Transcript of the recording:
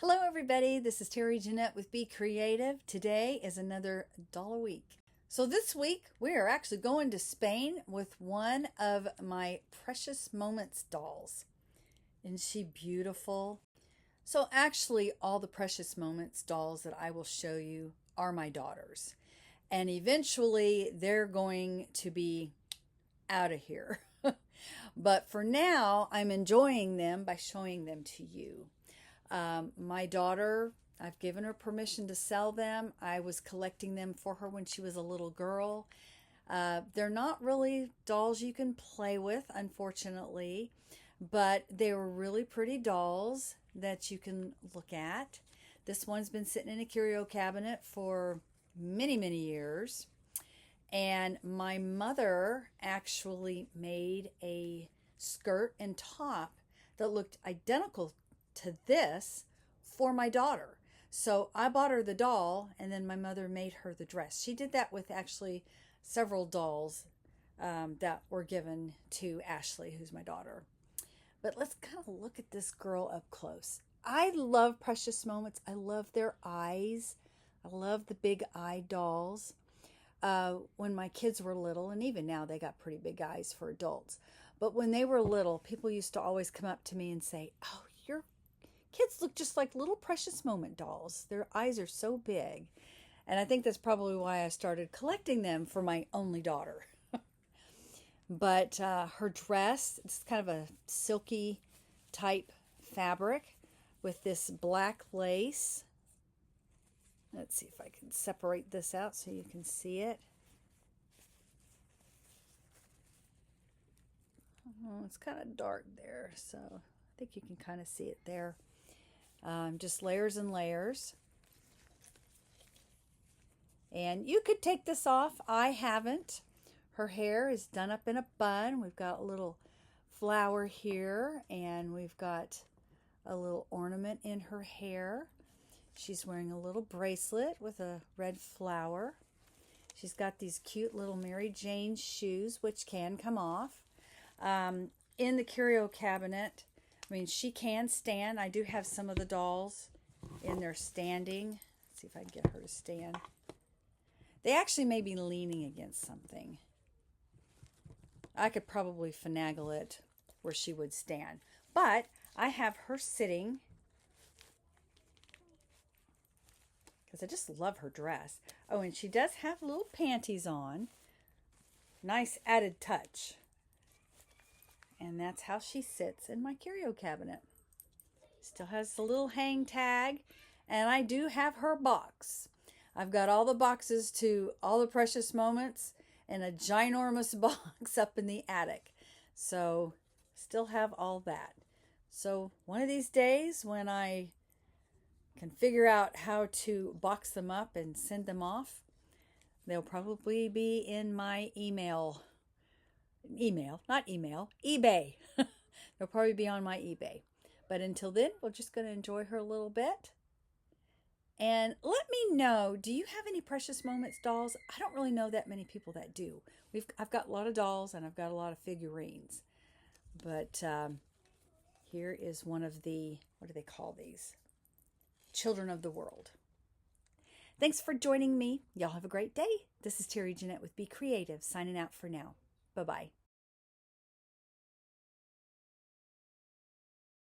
Hello everybody, this is Terry Jeanette with Be Creative. Today is another doll a week. So this week we are actually going to Spain with one of my Precious Moments dolls. Isn't she beautiful? So actually all the Precious Moments dolls that I will show you are my daughters. And eventually they're going to be out of here. But for now I'm enjoying them by showing them to you. My daughter, I've given her permission to sell them. I was collecting them for her when she was a little girl. They're not really dolls you can play with, unfortunately, but they were really pretty dolls that you can look at. This one's been sitting in a curio cabinet for many, many years. And my mother actually made a skirt and top that looked identical to this for my daughter. So I bought her the doll and then my mother made her the dress. She did that with actually several dolls that were given to Ashley, who's my daughter. But let's kind of look at this girl up close. I love Precious Moments. I love their eyes. I love the big eye dolls. When my kids were little, and even now they got pretty big eyes for adults. But when they were little, people used to always come up to me and say, "Oh, your kids look just like little Precious Moment dolls. Their eyes are so big." And I think that's probably why I started collecting them for my only daughter. But her dress, it's kind of a silky type fabric with this black lace. Let's see if I can separate this out so you can see it. Oh, it's kind of dark there, so I think you can kind of see it there. Just layers and layers. And you could take this off. I haven't. Her hair is done up in a bun. We've got a little flower here, and we've got a little ornament in her hair. She's wearing a little bracelet with a red flower. She's got these cute little Mary Jane shoes, which can come off. In the curio cabinet, I mean, she can stand. I do have some of the dolls in there standing. Let's see if I can get her to stand. They actually may be leaning against something. I could probably finagle it where she would stand. But I have her sitting because I just love her dress. Oh, and she does have little panties on. Nice added touch. And that's how she sits in my curio cabinet. Still has the little hang tag. And I do have her box. I've got all the boxes to all the Precious Moments in a ginormous box up in the attic. So still have all that. So one of these days when I can figure out how to box them up and send them off, they'll probably be in my eBay. They'll probably be on my eBay. But until then, we're just going to enjoy her a little bit. And let me know, do you have any Precious Moments dolls? I don't really know that many people that do. I've got a lot of dolls and I've got a lot of figurines. But here is one of the, what do they call these? Children of the World. Thanks for joining me. Y'all have a great day. This is Terry Jeanette with Be Creative, signing out for now. Bye-bye.